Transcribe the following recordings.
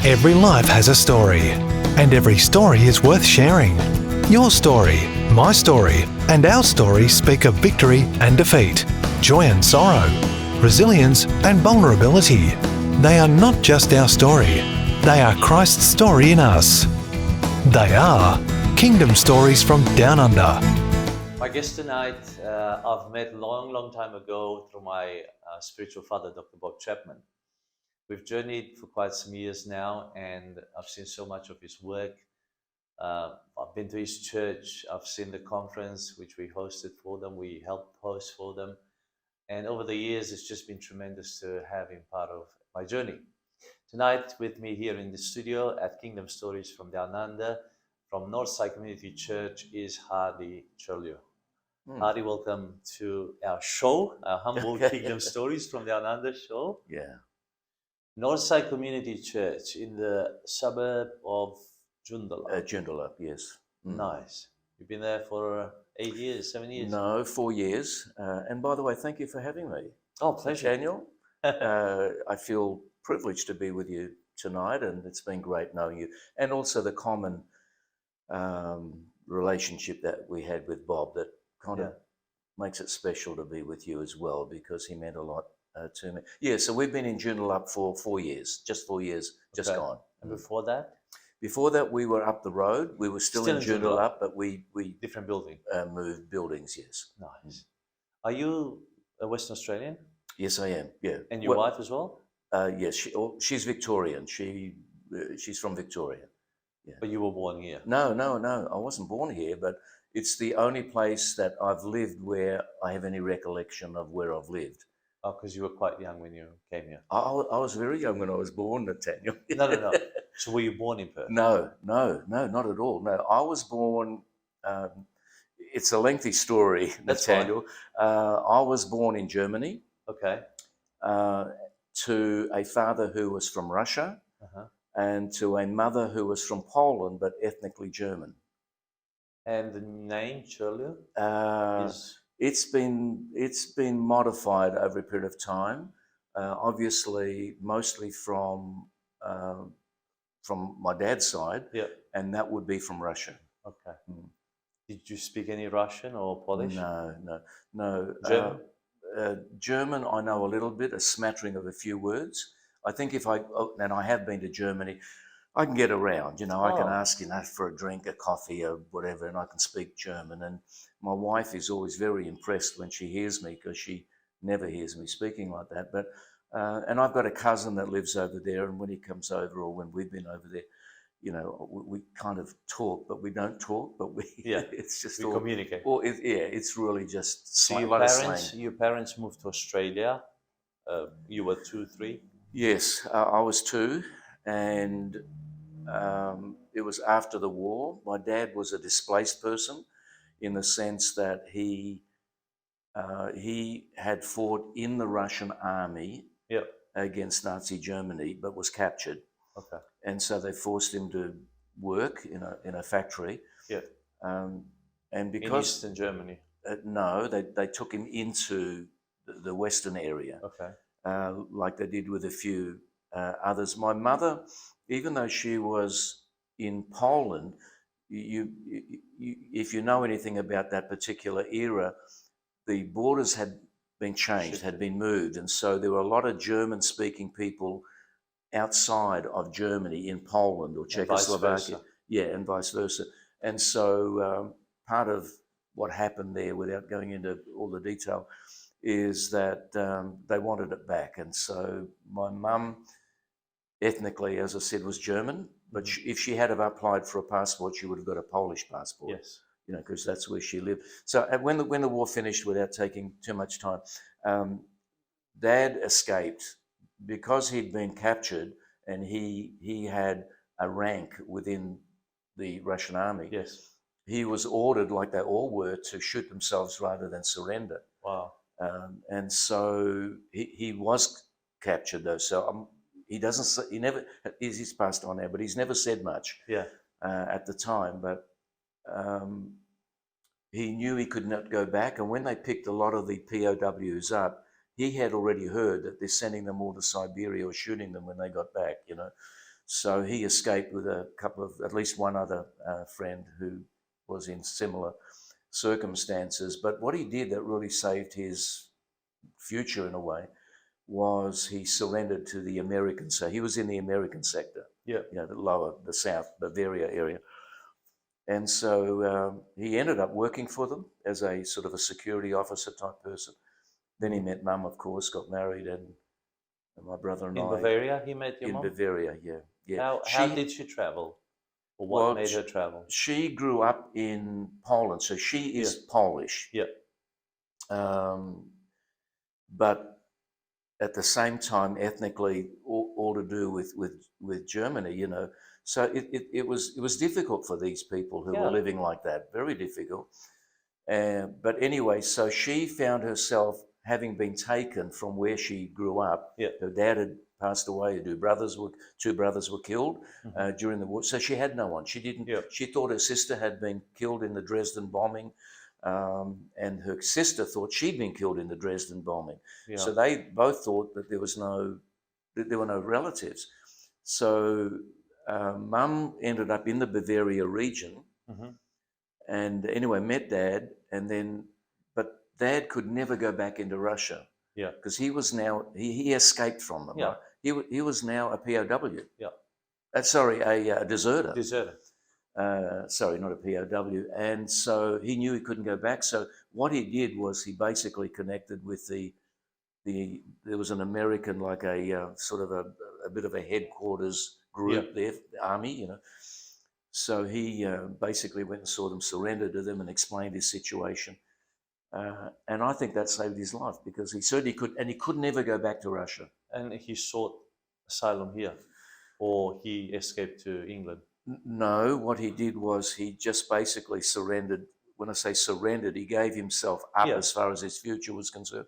Every life has a story, and every story is worth sharing. Your story, my story, and our story speak of victory and defeat, joy and sorrow, resilience and vulnerability. They are not just our story, they are Christ's story in us. They are Kingdom Stories from Down Under. My guest tonight, I've met long time ago through my spiritual father, Dr. Bob Chapman. We've journeyed for quite some years now, and I've seen so much of his work. I've been to his church. I've seen the conference which we hosted for them. We helped host for them. And over the years, it's just been tremendous to have him part of my journey. Tonight, with me here in the studio at Kingdom Stories from Down Under, from Northside Community Church, is Hardy Churlew. Hardy, welcome to our show, our humble Kingdom Stories from Down Under show. Yeah. Northside Community Church in the suburb of Joondalup. Joondalup, yes. Nice. You've been there for 8 years, 7 years? No, 4 years. And by the way, thank you for having me. Oh, pleasure. Daniel, I feel privileged to be with you tonight, and it's been great knowing you. And also the common relationship that we had with Bob that kind of makes it special to be with you as well, because he meant a lot to me. Yeah, so we've been in Joondalup for 4 years, just 4 years, just gone. And before that? Before that, we were up the road. We were still in Joondalup, but we different building. Moved buildings, yes. Nice. Are you a Western Australian? Yes, I am, yeah. And your wife as well? Yes, she's Victorian. She's from Victoria. Yeah. But you were born here? No, I wasn't born here, but it's the only place that I've lived where I have any recollection of where I've lived. Oh, because you were quite young when you came here. I was very young when I was born, Natanael. No. So were you born in Perth? No, not at all. No, I was born, it's a lengthy story, Natanael. I was born in Germany. Okay. To a father who was from Russia and to a mother who was from Poland, but ethnically German. And the name Churlew is... It's been modified over a period of time, obviously mostly from my dad's side, and that would be from Russia. Okay. Did you speak any Russian or Polish? No. German? German, I know a little bit, a smattering of a few words. I think and I have been to Germany, I can get around, I can ask for a drink, a coffee or whatever, and I can speak German. And my wife is always very impressed when she hears me, because she never hears me speaking like that. But and I've got a cousin that lives over there, and when he comes over or when we've been over there, we kind of talk, but we don't talk, but it's just we communicate. It's really just so your parents moved to Australia. You were 2, 3? Yes, I was 2, and it was after the war. My dad was a displaced person, in the sense that he had fought in the Russian army against Nazi Germany, but was captured. Okay. And so they forced him to work in a factory. Yeah. And because in Eastern Germany. No, they took him into the Western area. Okay. Like they did with a few others. My mother, even though she was in Poland, if you know anything about that particular era, the borders had been changed, had been moved, and so there were a lot of German-speaking people outside of Germany in Poland or Czechoslovakia. And vice versa. And so part of what happened there, without going into all the detail, is that they wanted it back. And so my mum, ethnically, as I said, was German, but if she had have applied for a passport, she would have got a Polish passport. Yes. Because that's where she lived. So when the war finished, without taking too much time, Dad escaped because he'd been captured, and he had a rank within the Russian army. Yes. He was ordered, like they all were, to shoot themselves rather than surrender. Wow. And so he was captured, though. So he's passed on now, but he's never said much at the time. But he knew he could not go back. And when they picked a lot of the POWs up, he had already heard that they're sending them all to Siberia or shooting them when they got back, So he escaped with a couple of, at least one other friend who was in similar circumstances. But what he did that really saved his future in a way was he surrendered to the American. So he was in the American sector, Yeah. the South Bavaria area. And so he ended up working for them as a sort of a security officer type person. Then he met Mum, of course, got married, and my brother and In I. Bavaria, he met your In mom? Bavaria, yeah. How did she travel? Or what made her travel? She grew up in Poland, so she is Polish. Yeah. But at the same time, ethnically, all to do with Germany, you know. So it was difficult for these people who were living like that, very difficult. But anyway, so she found herself having been taken from where she grew up. Yeah. Her dad had passed away. Two brothers were killed during the war. So she had no one. She didn't. Yeah. She thought her sister had been killed in the Dresden bombing, and her sister thought she'd been killed in the Dresden bombing. Yeah. So they both thought that there were no relatives. So Mum ended up in the Bavaria region. Mm-hmm. And anyway, met Dad, but Dad could never go back into Russia. Yeah. Because he was now, he escaped from them. Yeah. Right? He was now a POW. Yeah. Sorry, a deserter. Deserter. Sorry, not a POW. And so he knew he couldn't go back. So what he did was he basically connected with there was an American, like sort of a bit of a headquarters group there, the army, you know. So he basically went and saw them, surrendered to them, and explained his situation. And I think that saved his life, because he certainly could, and he could never go back to Russia. And he sought asylum here, or he escaped to England? No, what he did was he just basically surrendered. When I say surrendered, he gave himself up as far as his future was concerned.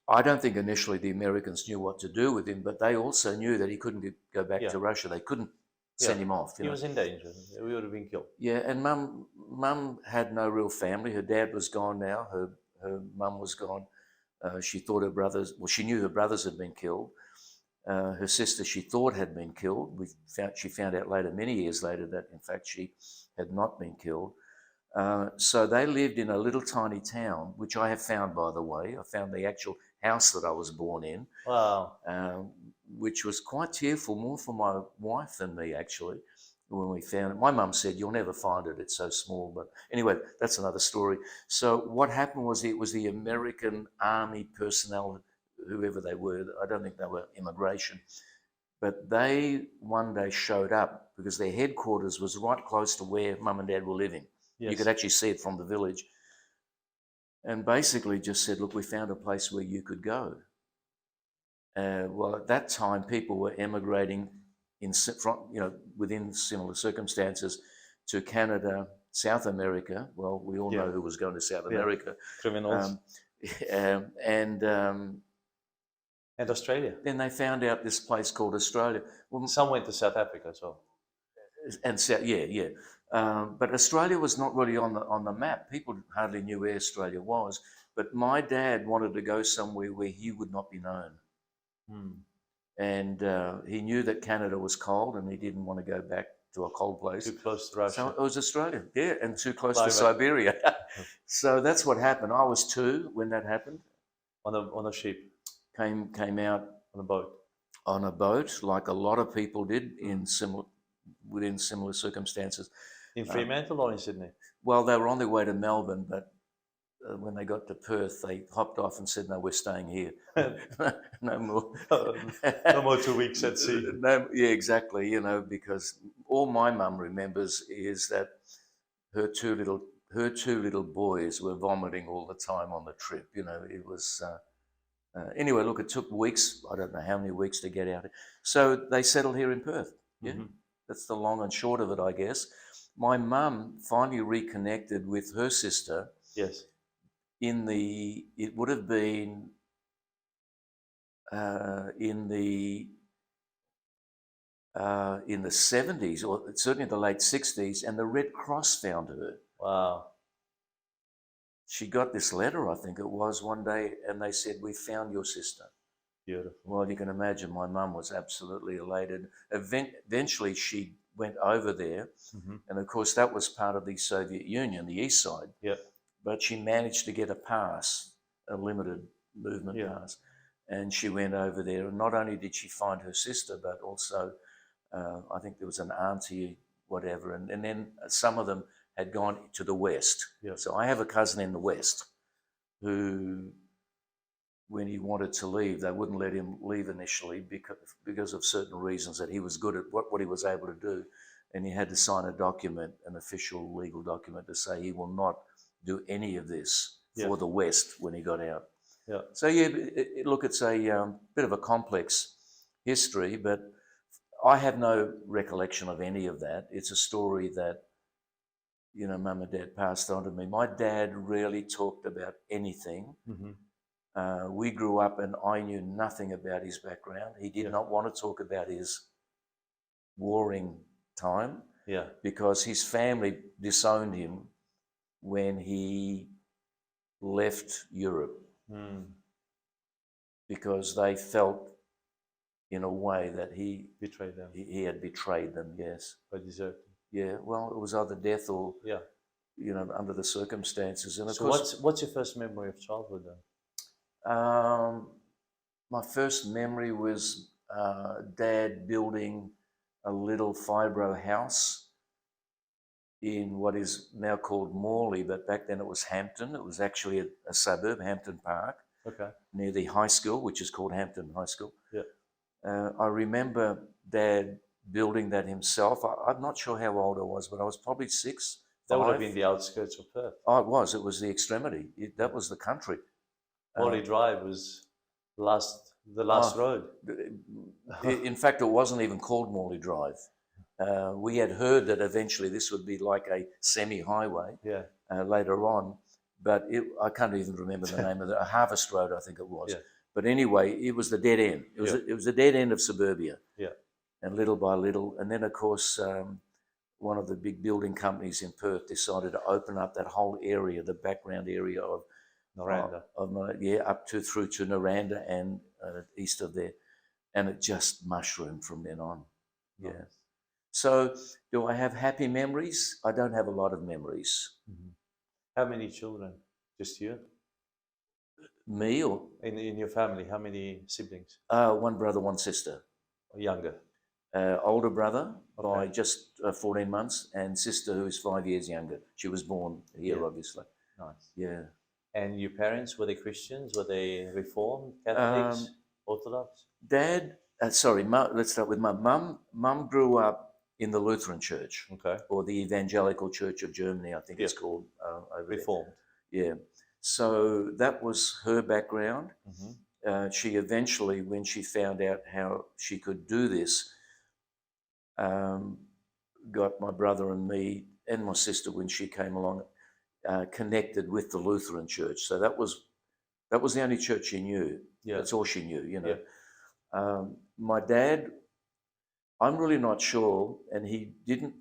I don't think initially the Americans knew what to do with him, but they also knew that he couldn't go back to Russia. They couldn't send him off. He was in danger. He would have been killed. Yeah, and Mum had no real family. Her dad was gone now. Her mum was gone. She thought her brothers, she knew her brothers had been killed. Her sister, she thought, had been killed. She found out later, many years later, that in fact she had not been killed. So they lived in a little tiny town, which I have found, by the way. I found the actual house that I was born in. Wow. Which was quite tearful, more for my wife than me, actually, when we found it. My mum said, "You'll never find it, it's so small." But anyway, that's another story. So what happened was, it was the American army personnel, whoever they were. I don't think they were immigration. But they one day showed up because their headquarters was right close to where Mum and Dad were living. Yes. You could actually see it from the village. And basically just said, "Look, we found a place where you could go." Well, at that time, people were emigrating within similar circumstances to Canada, South America. Well, we all know who was going to South America. Criminals. And Australia. Then they found out this place called Australia. Well, some went to South Africa as well. And but Australia was not really on the map. People hardly knew where Australia was. But my dad wanted to go somewhere where he would not be known. And he knew that Canada was cold, and he didn't want to go back to a cold place. Too close to Russia. So it was Australia, and too close to Siberia. So that's what happened. I was 2 when that happened. On a ship. Came out on a boat. On a boat, like a lot of people did within similar circumstances. In Fremantle or in Sydney? Well, they were on their way to Melbourne, but when they got to Perth, they hopped off and said, "No, we're staying here. No more. No more 2 weeks at sea." No, yeah, exactly. You know, because all my mum remembers is that her two little boys were vomiting all the time on the trip. You know, it was. Anyway, look, it took weeks. I don't know how many weeks to get out. So they settled here in Perth. Yeah, that's the long and short of it, I guess. My mum finally reconnected with her sister. Yes. It would have been in the 70s, or certainly the late 60s, and the Red Cross found her. Wow. She got this letter, I think it was, one day, and they said, "We found your sister." Beautiful. Well, you can imagine my mum was absolutely elated. Eventually, she went over there, and of course, that was part of the Soviet Union, the east side. Yeah. But she managed to get a pass, a limited movement pass, and she went over there. And not only did she find her sister, but also I think there was an auntie, whatever, and then some of them had gone to the west. Yeah. So I have a cousin in the west who, when he wanted to leave, they wouldn't let him leave initially because of certain reasons, that he was good at what he was able to do, and he had to sign a document, an official legal document, to say he will not do any of this for the West when he got out. Yeah. So yeah, look, it's a bit of a complex history, but I have no recollection of any of that. It's a story that, you know, Mum and Dad passed on to me. My dad rarely talked about anything. We grew up and I knew nothing about his background. He did not want to talk about his warring time because his family disowned him when he left Europe because they felt in a way that he betrayed them. He had betrayed them, yes. By deserting. Yeah, well, it was either death or, you know, under the circumstances. And of course, what's your first memory of childhood then? My first memory was Dad building a little fibro house in what is now called Morley, but back then it was Hampton. It was actually a suburb, Hampton Park, near the high school, which is called Hampton High School. I remember Dad building that himself. I'm not sure how old I was, but I was probably 6. That would have been the outskirts of Perth. Oh, it was. It was the extremity. That was the country. Morley Drive was the last road. In fact, it wasn't even called Morley Drive. We had heard that eventually this would be like a semi-highway later on, but I can't even remember the name of it. Harvest Road, I think it was. But anyway, it was the dead end. It was the dead end of suburbia. And little by little, and then of course, one of the big building companies in Perth decided to open up that whole area, the background area of Noranda. Up through to Noranda and east of there, and it just mushroomed from then on. So, do I have happy memories? I don't have a lot of memories. How many children? Just you? Me or in your family? How many siblings? one brother, one sister. Younger. Older brother by just 14 months, and sister who is 5 years younger. She was born here, obviously. Nice. Yeah. And your parents, were they Christians? Were they Reformed, Catholics, Orthodox? Dad, let's start with Mum. Mum grew up in the Lutheran Church, or the Evangelical Church of Germany, I think it's called over Reformed. there. Yeah. So that was her background. She eventually, when she found out how she could do this, got my brother and me and my sister, when she came along, connected with the Lutheran Church. So that was the only church she knew. That's all she knew, you know. My dad, I'm really not sure, and he didn't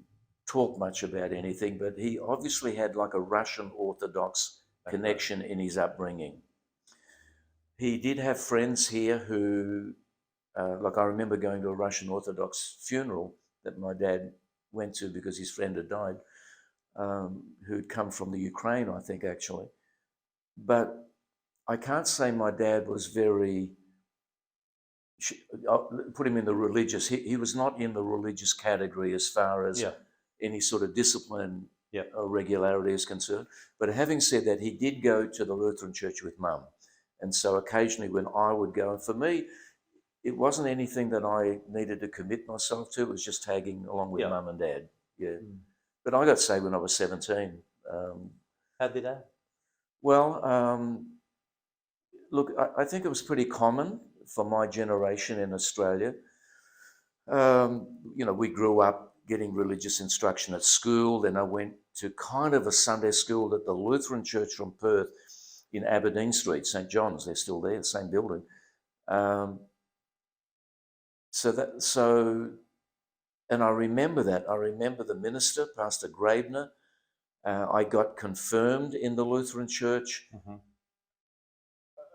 talk much about anything, but he obviously had like a Russian Orthodox connection in his upbringing. He did have friends here who, like I remember going to a Russian Orthodox funeral that my dad went to because his friend had died, who'd come from the Ukraine, I think, actually. But I can't say my dad was very, I'll put him in the religious, he was not in the religious category as far as any sort of discipline or regularity is concerned. But having said that, he did go to the Lutheran Church with Mum. And so occasionally when I would go, and for me, it wasn't anything that I needed to commit myself to. It was just tagging along with Mum and Dad. But I got saved when I was 17. How did that? Well, look, I think it was pretty common for my generation in Australia. You know, we grew up getting religious instruction at school. Then I went to kind of a Sunday school at the Lutheran Church from Perth in Aberdeen Street, St. John's. They're still there, the same building. And I remember that. I remember the minister, Pastor Graebner. I got confirmed in the Lutheran Church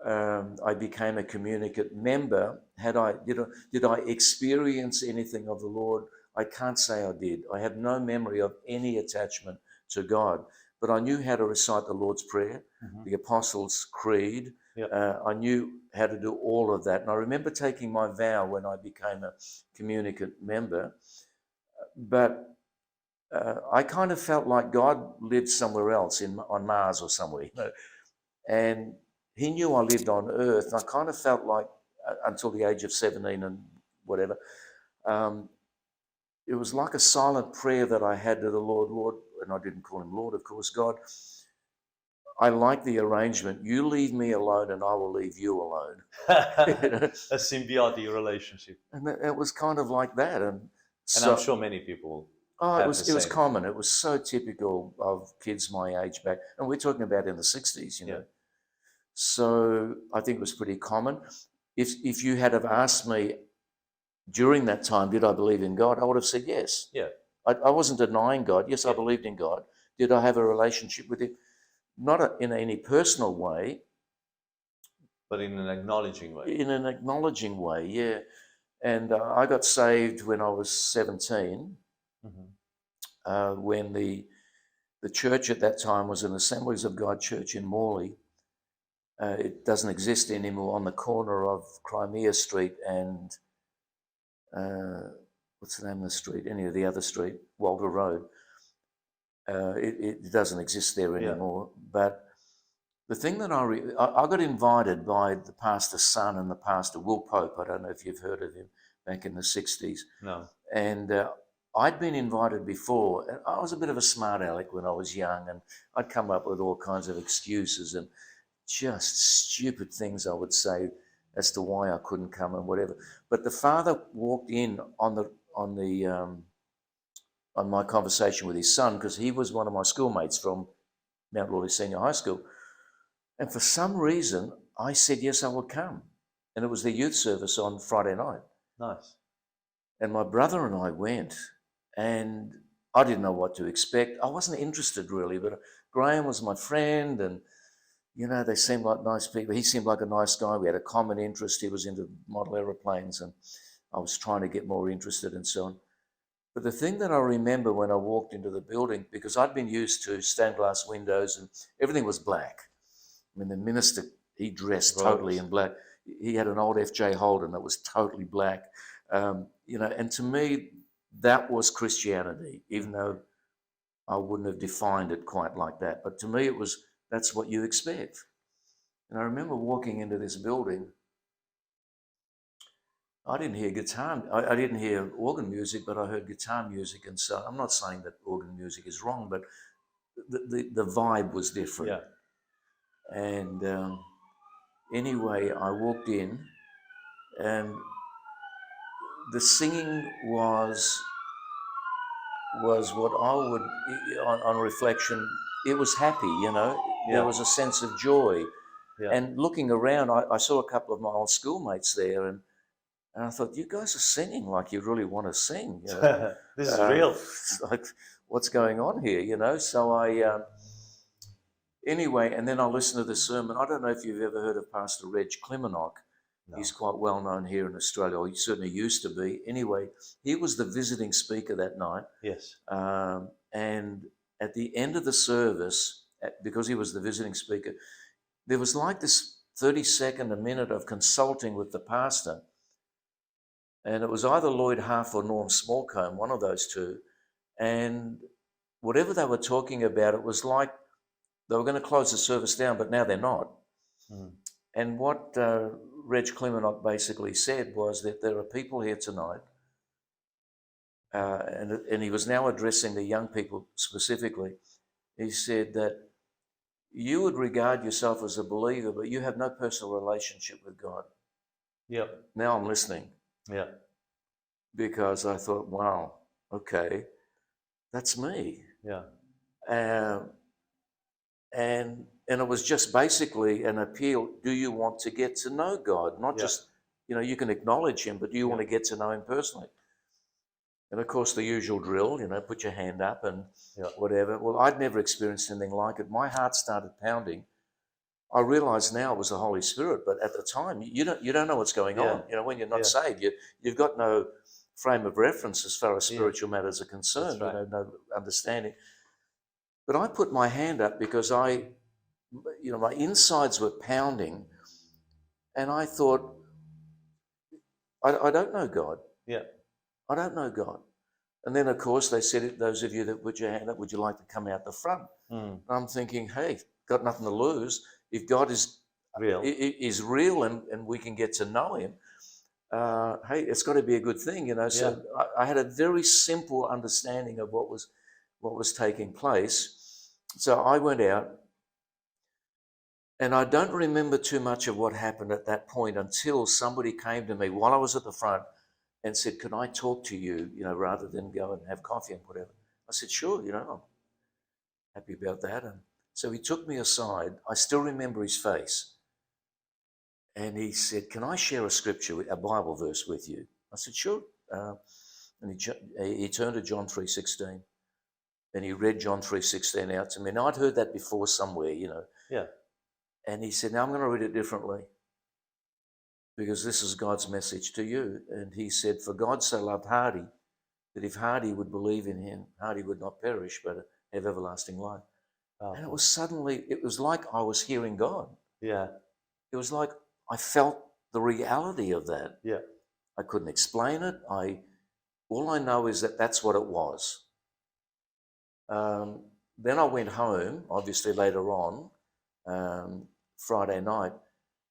I became a communicant member. Did I experience anything of the Lord? I can't say I did. I have no memory of any attachment to God, but I knew how to recite the Lord's Prayer, the Apostles' Creed. Yep. I knew how to do all of that. And I remember taking my vow when I became a communicant member, but I kind of felt like God lived somewhere else on Mars or somewhere, you know, and he knew I lived on Earth. And I kind of felt like, until the age of 17 and whatever, it was like a silent prayer that I had to the Lord. Lord, and I didn't call him Lord, of course. God, I like the arrangement. You leave me alone and I will leave you alone. You know? A symbiotic relationship. And it was kind of like that. And I'm sure many people it was common. It was so typical of kids my age back. And we're talking about in the 60s, you know. So I think it was pretty common. If you had have asked me during that time, did I believe in God? I would have said yes. Yeah. I wasn't denying God. Yes, I believed in God. Did I have a relationship with him? Not in any personal way. But in an acknowledging way. In an acknowledging way, yeah. And I got saved when I was 17, when the church at that time was an Assemblies of God church in Morley. It doesn't exist anymore, on the corner of Crimea Street and what's the name of the street? Any of the other street, Walter Road. It doesn't exist there anymore. But the thing that I got invited by the pastor's son and the pastor, Will Pope. I don't know if you've heard of him, back in the 60s. No. And I'd been invited before. I was a bit of a smart aleck when I was young, and I'd come up with all kinds of excuses and just stupid things I would say as to why I couldn't come and whatever. But the father walked in on my conversation with his son, because he was one of my schoolmates from Mount Lawley Senior High School. And for some reason, I said, yes, I would come. And it was the youth service on Friday night. Nice. And my brother and I went, and I didn't know what to expect. I wasn't interested really, but Graham was my friend, and you know, they seemed like nice people. He seemed like a nice guy. We had a common interest. He was into model aeroplanes, and I was trying to get more interested and so on. But the thing that I remember when I walked into the building, because I'd been used to stained glass windows and everything was black. I mean, the minister, he dressed totally in black. He had an old F.J. Holden that was totally black. You know, and to me, that was Christianity, even though I wouldn't have defined it quite like that. But to me, that's what you expect. And I remember walking into this building. I didn't hear guitar. I didn't hear organ music, but I heard guitar music. And so I'm not saying that organ music is wrong, but the vibe was different. Yeah. And anyway, I walked in, and the singing was what I would, on reflection, it was happy, you know. Yeah. There was a sense of joy. Yeah. And looking around, I saw a couple of my old schoolmates there, and I thought, you guys are singing like you really want to sing. You know? This is real. Like, what's going on here, you know? So anyway, and then I listened to the sermon. I don't know if you've ever heard of Pastor Reg Klimenok. No. He's quite well known here in Australia, or he certainly used to be. Anyway, he was the visiting speaker that night. Yes. And at the end of the service, because he was the visiting speaker, there was like this 30-second, a minute of consulting with the pastor. And it was either Lloyd Half or Norm Smallcombe, one of those two. And whatever they were talking about, it was like they were going to close the service down, but now they're not. Mm. And what Reg Klimenok basically said was that there are people here tonight, and he was now addressing the young people specifically. He said that you would regard yourself as a believer, but you have no personal relationship with God. Yep. Now I'm listening. Yeah. Because I thought, wow, okay, that's me. Yeah. And it was just basically an appeal. Do you want to get to know God? Not just, you know, you can acknowledge him, but do you want to get to know him personally? And of course, the usual drill, you know, put your hand up and whatever. Well, I'd never experienced anything like it. My heart started pounding. I realise now it was the Holy Spirit, but at the time you don't know what's going on. You know, when you're not saved, you've got no frame of reference as far as spiritual matters are concerned. That's right. You know, no understanding. But I put my hand up because my insides were pounding, and I thought, I don't know God. Yeah. I don't know God. And then, of course, they said, those of you that put your hand up, would you like to come out the front? And I'm thinking, hey, got nothing to lose. If God is real and we can get to know him, hey, it's got to be a good thing, you know. So I had a very simple understanding of what was taking place. So I went out, and I don't remember too much of what happened at that point until somebody came to me while I was at the front and said, can I talk to you, you know, rather than go and have coffee and whatever. I said, sure, you know, I'm happy about that. And so he took me aside. I still remember his face. And he said, can I share a scripture, a Bible verse with you? I said, sure. And he turned to John 3:16, and he read John 3:16 out to me. Now, I'd heard that before somewhere, you know. Yeah. And he said, now I'm going to read it differently, because this is God's message to you. And he said, for God so loved Hardy, that if Hardy would believe in him, Hardy would not perish, but have everlasting life. And it was like I was hearing God. Yeah. It was like I felt the reality of that. Yeah. I couldn't explain it. All I know is that that's what it was. Then I went home, obviously later on, Friday night,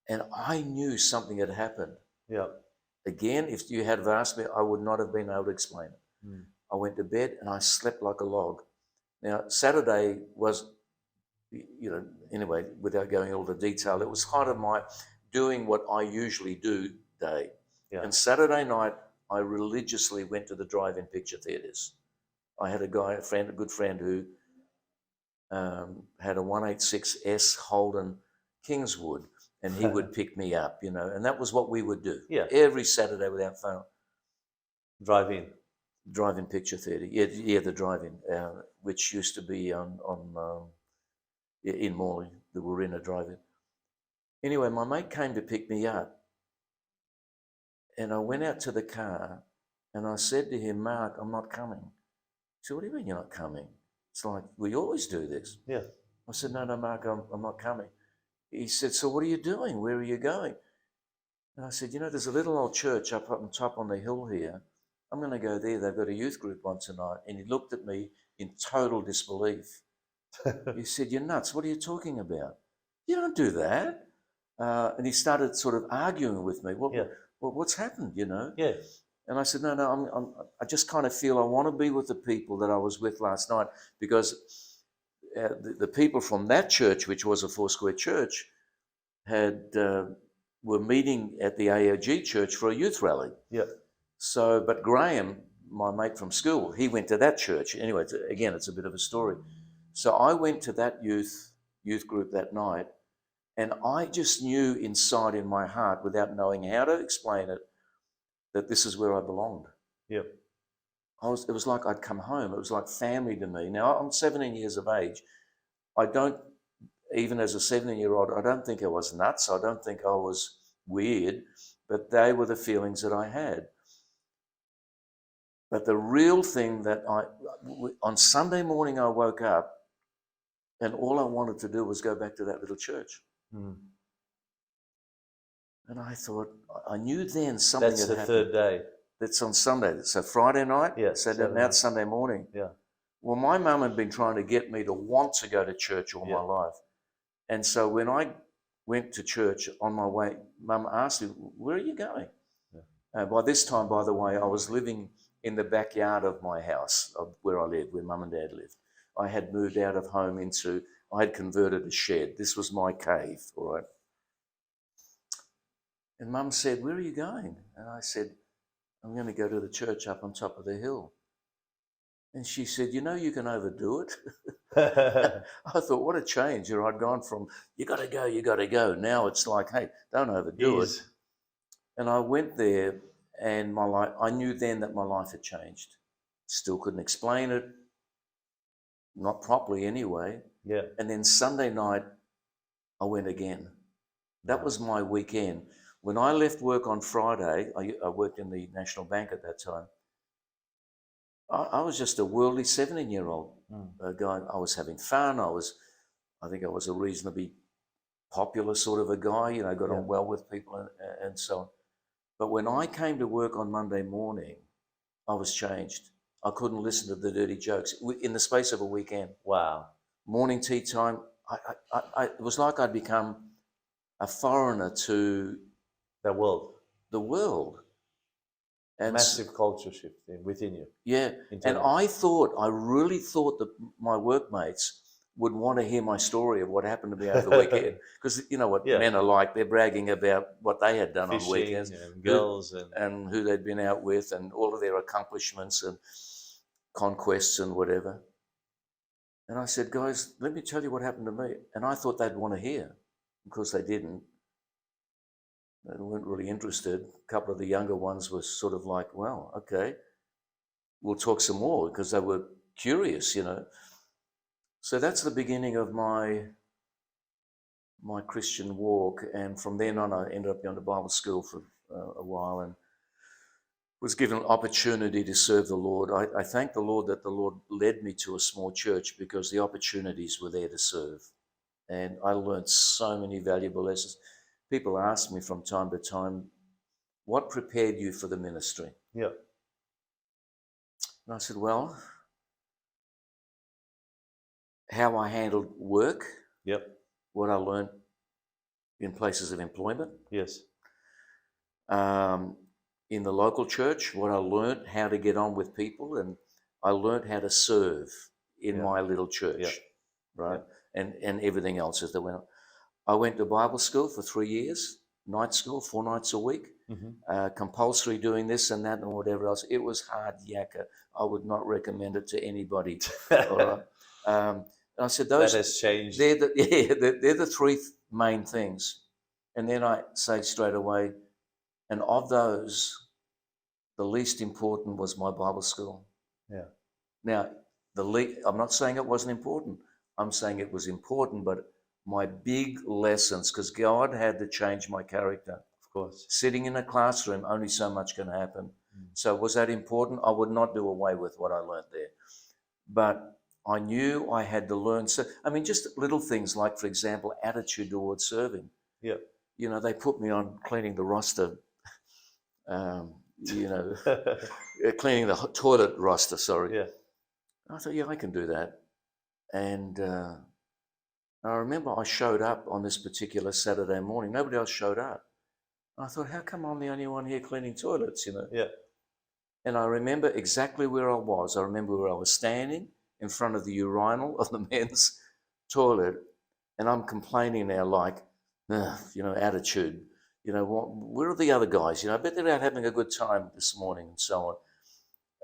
and I knew something had happened. Yeah. Again, if you had asked me, I would not have been able to explain it. I went to bed and I slept like a log. Now, Saturday was, you know, anyway, without going into the detail, it was kind of my doing what I usually do day. Yeah. And Saturday night, I religiously went to the drive-in picture theatres. I had a good friend who had a 186S Holden Kingswood, and he would pick me up, you know, and that was what we would do every Saturday without fail. Drive-in picture theatre, the drive-in, which used to be in Morley, the Warina drive-in. Anyway, my mate came to pick me up, and I went out to the car, and I said to him, Mark, I'm not coming. He said, what do you mean you're not coming? It's like, we always do this. Yeah. I said, no, Mark, I'm not coming. He said, so what are you doing? Where are you going? And I said, you know, there's a little old church up on top on the hill here. I'm going to go there. They've got a youth group on tonight. And he looked at me in total disbelief. He said, you're nuts. What are you talking about? You don't do that. And he started sort of arguing with me. Well, what's happened, you know? Yeah. And I said, no, I just kind of feel I want to be with the people that I was with last night, because the people from that church, which was a Foursquare church, were meeting at the AOG church for a youth rally. Yeah. So, but Graham, my mate from school, he went to that church. Anyway, it's a bit of a story. So I went to that youth group that night, and I just knew inside in my heart, without knowing how to explain it, that this is where I belonged. Yep. It was like I'd come home. It was like family to me. Now, I'm 17 years of age. Even as a 17-year-old, I don't think I was nuts. I don't think I was weird, but they were the feelings that I had. But the real thing that on Sunday morning, I woke up, and all I wanted to do was go back to that little church. And I thought, I knew then something had happened. That's the third day. That's on Sunday. So Friday night, now it's Sunday morning. Yeah. Well, my mum had been trying to get me to want to go to church all my life. And so when I went to church on my way, Mum asked me, where are you going? Yeah. By this time, by the way, I was living in the backyard of my house, of where I lived, where Mum and Dad lived. I had moved out of home I had converted a shed. This was my cave, all right? And Mum said, where are you going? And I said, I'm going to go to the church up on top of the hill. And she said, you know, you can overdo it. I thought, what a change. I'd gone from, you got to go. Now it's like, hey, don't overdo it. And I went there, and I knew then that my life had changed. Still couldn't explain it. Not properly anyway. Yeah. And then Sunday night, I went again. That Wow. was my weekend. When I left work on Friday, I worked in the National Bank at that time. I was just a worldly 17-year-old guy. I was having fun. I think I was a reasonably popular sort of a guy, got on well with people and so on. But when I came to work on Monday morning, I was changed. I couldn't listen to the dirty jokes in the space of a weekend. Wow. Morning tea time, it was like I'd become a foreigner to The world. the world. And Massive culture shift within you. yeah, and I really thought that my workmates would want to hear my story of what happened to me over the weekend. Because you know what men are like, they're bragging about what they had done Fishing on weekends. and girls and who they'd been out with and all of their accomplishments and conquests and whatever. And I said, guys, let me tell you what happened to me. And I thought they'd want to hear. Of course, they didn't. They weren't really interested. A couple of the younger ones were sort of like, well, okay, we'll talk some more, because they were curious, So that's the beginning of my Christian walk. And from then on, I ended up going to Bible school for a while and was given an opportunity to serve the Lord. I thank the Lord that the Lord led me to a small church, because the opportunities were there to serve. And I learned so many valuable lessons. People ask me from time to time, what prepared you for the ministry? Yeah. And I said, well, how I handled work. Yep. What I learned in places of employment. Yes. In the local church, what I learned how to get on with people, and I learned how to serve in my little church, right? And everything else as they went on. I went to Bible school for 3 years, night school, 4 nights a week, compulsory doing this and that and whatever else. It was hard yakka. I would not recommend it to anybody. All right. And I said, those that has changed. They're the three main things. And then I say straight away, and of those, the least important was my Bible school. Yeah. Now, I'm not saying it wasn't important. I'm saying it was important, but my big lessons, because God had to change my character. Of course. Sitting in a classroom, only so much can happen. So was that important? I would not do away with what I learned there. But I knew I had to learn. So, just little things like, for example, attitude towards serving. Yeah. They put me on cleaning the roster, cleaning the toilet roster, sorry. Yeah. I thought, yeah, I can do that. And I remember I showed up on this particular Saturday morning. Nobody else showed up. I thought, how come I'm the only one here cleaning toilets, Yeah. And I remember exactly where I was. I remember where I was standing in front of the urinal of the men's toilet, and I'm complaining now like, attitude. Where are the other guys? I bet they're out having a good time this morning and so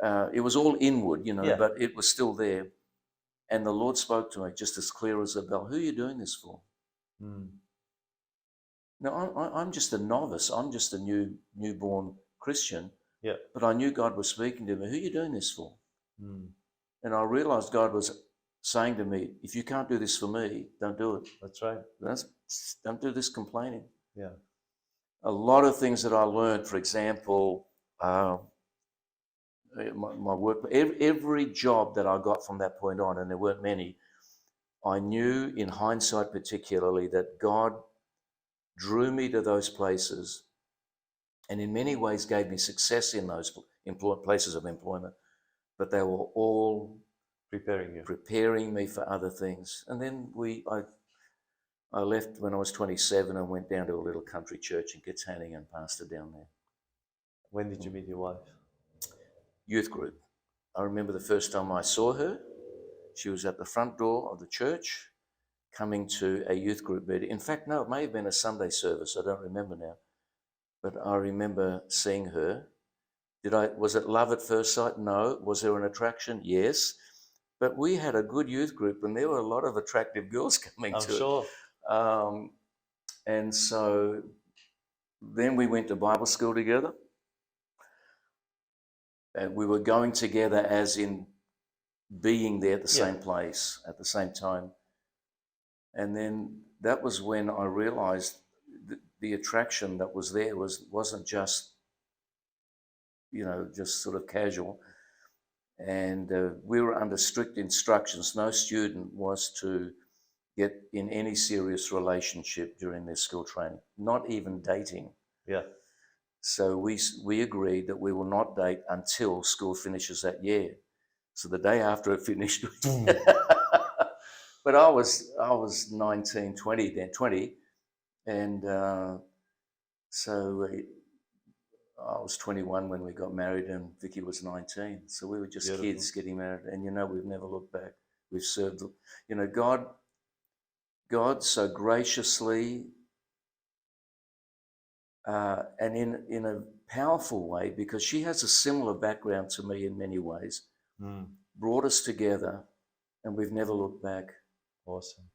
on. It was all inward, but it was still there. And the Lord spoke to me just as clear as a bell. Who are you doing this for? Now, I'm just a novice. I'm just a newborn Christian. Yeah. But I knew God was speaking to me. Who are you doing this for? And I realized God was saying to me, if you can't do this for me, don't do it. That's right. Don't do this complaining. Yeah. A lot of things that I learned, for example, my work, every job that I got from that point on, and there weren't many, I knew in hindsight particularly that God drew me to those places and in many ways gave me success in those places of employment, but they were all preparing me for other things. And then I left when I was 27 and went down to a little country church in Katanning and pastored down there. When did you meet your wife? Youth group. I remember the first time I saw her. She was at the front door of the church coming to a youth group meeting. In fact, no, it may have been a Sunday service. I don't remember now. But I remember seeing her. Was it love at first sight? No. Was there an attraction? Yes. But we had a good youth group and there were a lot of attractive girls coming to it. I'm sure. And so then we went to Bible school together. And we were going together as in being there at the same place at the same time. And then that was when I realized the attraction that was there wasn't just, just sort of casual. And we were under strict instructions. No student was to get in any serious relationship during their school training, not even dating. Yeah. So we agreed that we will not date until school finishes that year. So the day after it finished, but I was 19, 20 then, 20, and so I was 21 when we got married, and Vicky was 19. So we were just Beautiful. kids getting married, and we've never looked back. We've served, God so graciously and in a powerful way, because she has a similar background to me in many ways, brought us together, and we've never looked back. Awesome.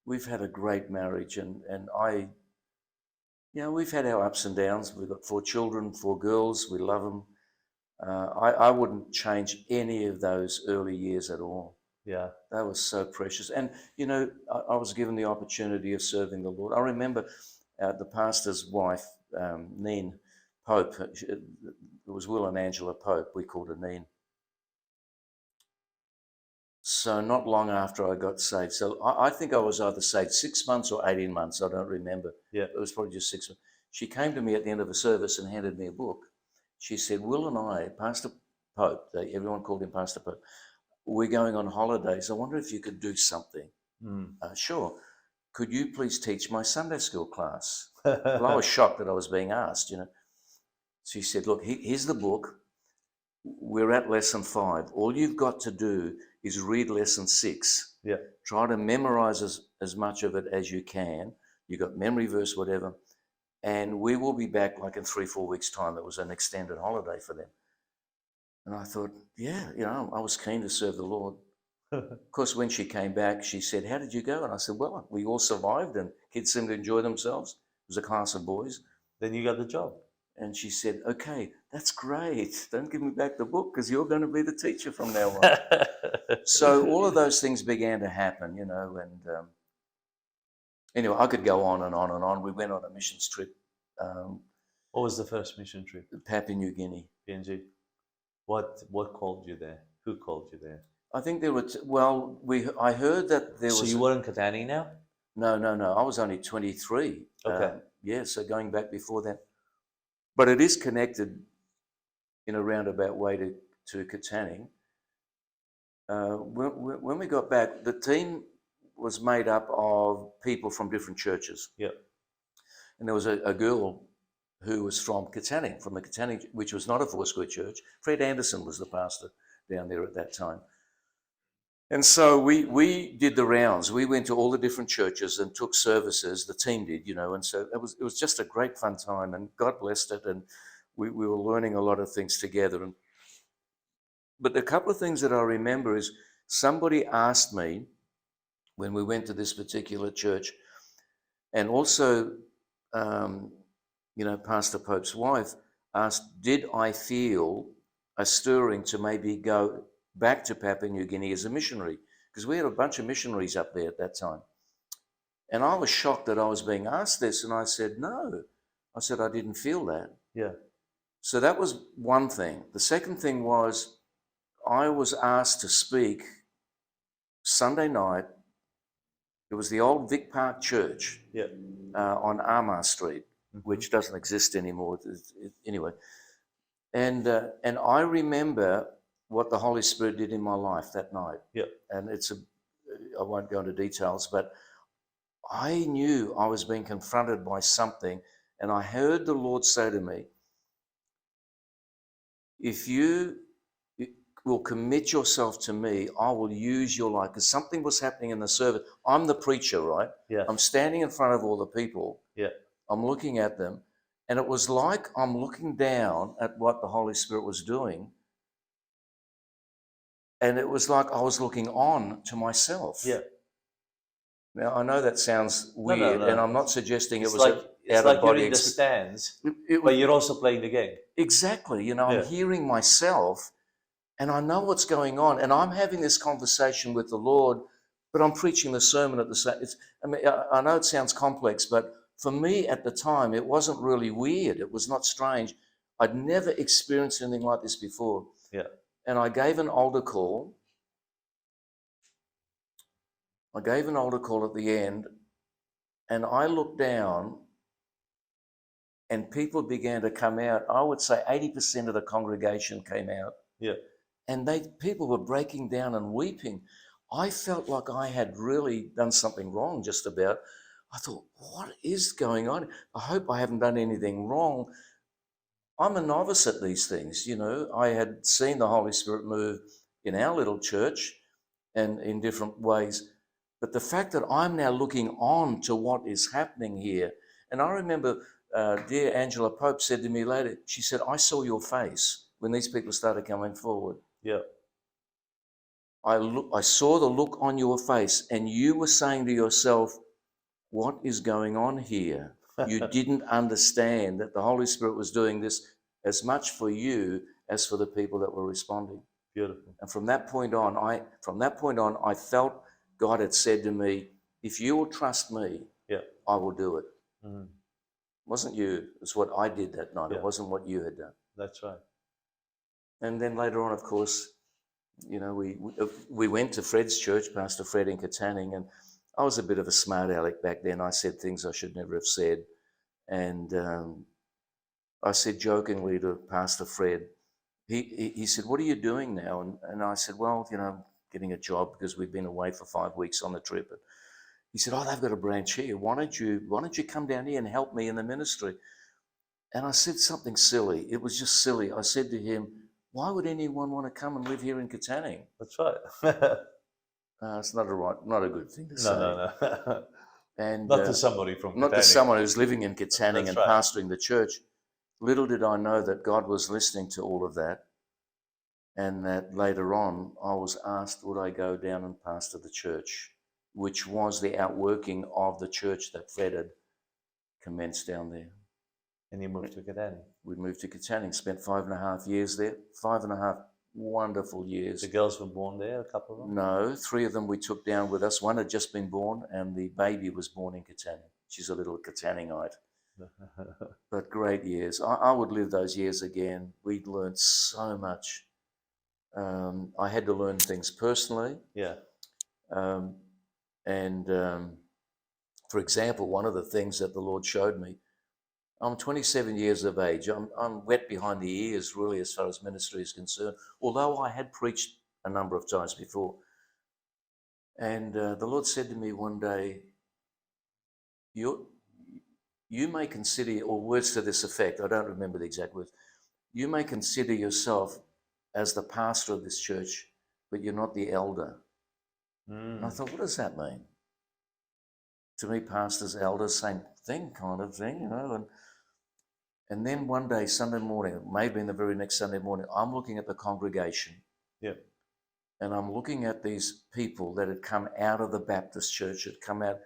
We've had a great marriage, and we've had our ups and downs. We've got 4 children, 4 girls. We love them. I wouldn't change any of those early years at all. Yeah. That was so precious. And, I was given the opportunity of serving the Lord. I remember the pastor's wife, Neen Pope. It was Will and Angela Pope. We called her Neen. So not long after I got saved. So I think I was either saved 6 months or 18 months. I don't remember. Yeah. It was probably just 6 months. She came to me at the end of a service and handed me a book. She said, Will and I, Pastor Pope, everyone called him Pastor Pope, we're going on holidays. I wonder if you could do something. Sure. Could you please teach my Sunday school class? Well, I was shocked that I was being asked, She said, look, here's the book. We're at lesson 5. All you've got to do is read lesson 6. Yeah. Try to memorize as much of it as you can. You got memory verse, whatever. And we will be back like in 3-4 weeks' time. It was an extended holiday for them. And I thought, I was keen to serve the Lord. Of course, when she came back, she said, how did you go? And I said, well, we all survived and kids seemed to enjoy themselves. It was a class of boys. Then you got the job. And she said, okay, that's great. Don't give me back the book because you're going to be the teacher from now on. So all of those things began to happen, and anyway, I could go on and on and on. We went on a missions trip. What was the first mission trip? Papua New Guinea. PNG. What called you there? Who called you there? I think there were, I heard that there was... So you were in Katani now? No. I was only 23. Okay. So going back before that. But it is connected in a roundabout way to Katanning. When we got back, the team was made up of people from different churches. Yeah. And there was a girl who was from Katanning, from the Katanning, which was not a Foursquare church. Fred Anderson was the pastor down there at that time. And so we did the rounds. We went to all the different churches and took services. The team did, and so it was just a great fun time, and God blessed it, and we were learning a lot of things together. But a couple of things that I remember is somebody asked me when we went to this particular church, and also, Pastor Pope's wife asked, did I feel a stirring to maybe go back to Papua New Guinea as a missionary? Because we had a bunch of missionaries up there at that time. And I was shocked that I was being asked this, and I said, no. I said, I didn't feel that. Yeah. So that was one thing. The second thing was I was asked to speak Sunday night. It was the old Vic Park Church on Armour Street, which doesn't exist anymore. Anyway. And I remember what the Holy Spirit did in my life that night. Yeah. And I won't go into details, but I knew I was being confronted by something, and I heard the Lord say to me, if you will commit yourself to me, I will use your life. Because something was happening in the service. I'm the preacher, right? Yeah. I'm standing in front of all the people. Yeah. I'm looking at them, and it was like I'm looking down at what the Holy Spirit was doing. And it was like I was looking on to myself. Yeah. Now, I know that sounds weird, No. and I'm not suggesting It's it was like, an out-of-body you're in the experience. stands, but you're also playing the game. Exactly. I'm hearing myself, and I know what's going on, and I'm having this conversation with the Lord but I'm preaching the sermon at the same. I know it sounds complex, but for me at the time, it wasn't really weird. It was not strange. I'd never experienced anything like this before. Yeah. And I gave an altar call. I gave an altar call at the end, and I looked down, and people began to come out. I would say 80% of the congregation came out. Yeah. And people were breaking down and weeping. I felt like I had really done something wrong just about. I thought, what is going on? I hope I haven't done anything wrong. I'm a novice at these things, you know. I had seen the Holy Spirit move in our little church and in different ways. But the fact that I'm now looking on to what is happening here, and I remember dear Angela Pope said to me later, she said, I saw your face when these people started coming forward. Yeah. I saw the look on your face, and you were saying to yourself, what is going on here? You didn't understand that the Holy Spirit was doing this as much for you as for the people that were responding. Beautiful. And from that point on, I felt God had said to me, if you will trust me, Yeah. I will do it. Mm-hmm. It wasn't you, it's what I did that night. Yeah. It wasn't what you had done. That's right. And then later on, of course, you know, we went to Fred's church, Pastor Fred in Katanning, and I was a bit of a smart aleck back then. I said things I should never have said. And I said jokingly to Pastor Fred, he said, what are you doing now? And I said, well, you know, getting a job because we've been away for 5 weeks on the trip. And he said, oh, they've got a branch here. Why don't you come down here and help me in the ministry? And I said something silly. It was just silly. I said to him, why would anyone want to come and live here in Katanning? That's right. It's not a good thing to say. No. And not to somebody from Katanning. Not to someone who's living in Katanning That's and right. pastoring the church. Little did I know that God was listening to all of that, and that later on I was asked would I go down and pastor the church, which was the outworking of the church that Fred had commenced down there. And you moved to Katanning. We moved to Katanning, spent 5.5 years there, 5.5 wonderful years. The girls were born there, a couple of them? No, 3 of them we took down with us. One had just been born, and the baby was born in Katanning. She's a little Katanningite. But great years. I would live those years again. We'd learned so much. I had to learn things personally. Yeah. For example, one of the things that the Lord showed me, I'm 27 years of age. I'm wet behind the ears, really, as far as ministry is concerned, although I had preached a number of times before. And the Lord said to me one day, you may consider, or words to this effect, I don't remember the exact words, you may consider yourself as the pastor of this church, but you're not the elder. And I thought, what does that mean? To me, pastors, elders, same thing kind of thing, you know. And then one day, Sunday morning, maybe in the very next Sunday morning, I'm looking at the congregation. Yeah. And I'm looking at these people that had come out of the Baptist church, had come out.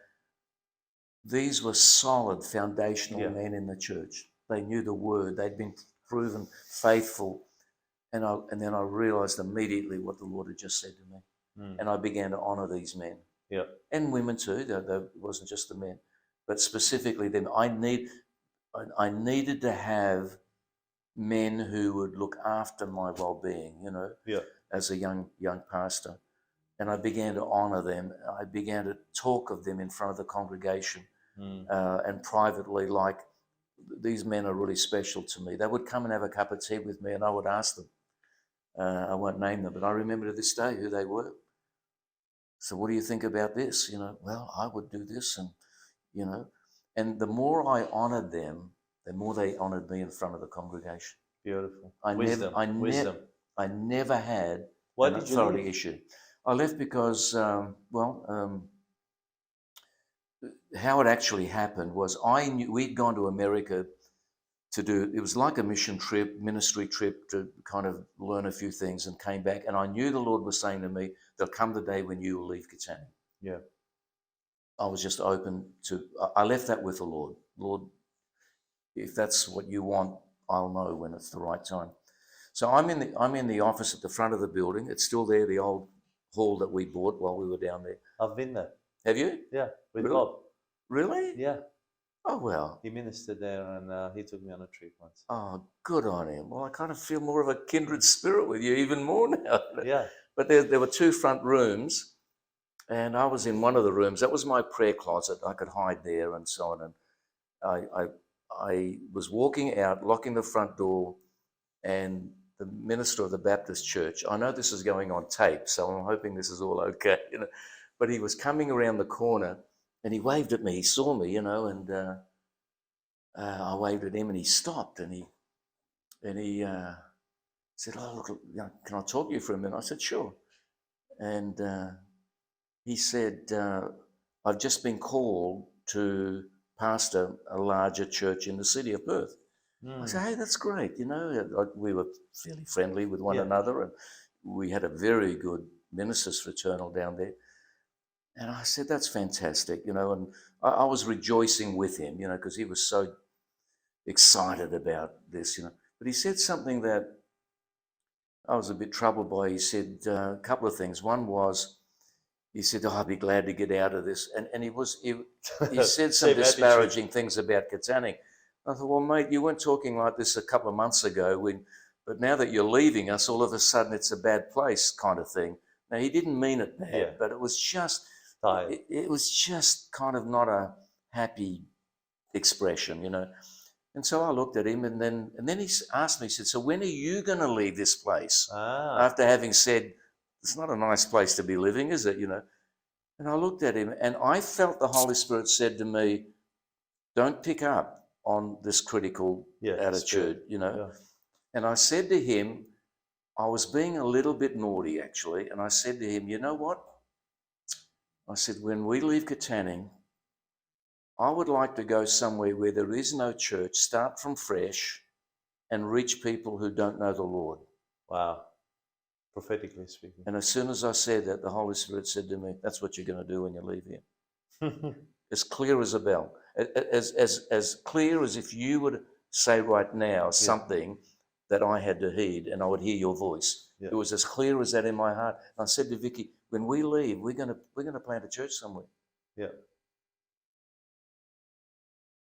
These were solid, foundational men in the church. They knew the word. They'd been proven faithful. And then I realized immediately what the Lord had just said to me. And I began to honor these men. Yeah. And women too. It wasn't just the men. But specifically them. I needed to have men who would look after my well-being, you know, as a young pastor. And I began to honor them. I began to talk of them in front of the congregation and privately, like, these men are really special to me. They would come and have a cup of tea with me, and I would ask them. I won't name them, but I remember to this day who they were. So what do you think about this? You know, well, I would do this, and, you know. And the more I honored them, the more they honored me in front of the congregation. Beautiful. Wisdom. I never had an authority issue. I left because, how it actually happened was we'd gone to America to do, it was like a mission trip, ministry trip, to kind of learn a few things, and came back. And I knew the Lord was saying to me, there'll come the day when you will leave Katanning. Yeah. I was just open to, I left that with the Lord. Lord, if that's what you want, I'll know when it's the right time. So I'm in the office at the front of the building. It's still there, the old hall that we bought while we were down there. I've been there. Have you? Yeah, with Really? Bob. Really? Yeah, Oh, well. he ministered there, and he took me on a trip once. Oh, good on him. Well, I kind of feel more of a kindred spirit with you even more now. Yeah. But there were 2 front rooms, and I was in one of the rooms. That was my prayer closet. I could hide there and so on. And I was walking out, locking the front door, and the minister of the Baptist church, I know this is going on tape, so I'm hoping this is all okay, but he was coming around the corner and he waved at me. He saw me, and I waved at him, and he stopped, and he said, "Oh, look, can I talk to you for a minute?" I said, "Sure." And he said, "I've just been called to pastor a larger church in the city of Perth." I said, "Hey, that's great." We were fairly friendly with one another, and we had a very good ministers fraternal down there. And I said, "That's fantastic," and I was rejoicing with him, because he was so excited about this, But he said something that I was a bit troubled by. He said a couple of things. One was, he said, "Oh, I'd be glad to get out of this," and he said some disparaging things about Katanning. I thought, "Well, mate, you weren't talking like this a couple of months ago, but now that you're leaving us, all of a sudden it's a bad place," kind of thing. Now, he didn't mean it bad, but it was just, it was just kind of not a happy expression, And so I looked at him, and then he asked me, he said, "So when are you going to leave this place?" After having said, "It's not a nice place to be living, is it?" And I looked at him, and I felt the Holy Spirit said to me, "Don't pick up on this critical attitude," And I said to him, I was being a little bit naughty, actually, and I said to him, "You know what?" I said, "When we leave Katanning, I would like to go somewhere where there is no church, start from fresh, and reach people who don't know the Lord." Wow. Prophetically speaking. And as soon as I said that, the Holy Spirit said to me, "That's what you're going to do when you leave here." As clear as a bell. As clear as if you would say right now something that I had to heed, and I would hear your voice. It was as clear as that in my heart. And I said to Vicky, "When we leave, we're going to plant a church somewhere." Yeah.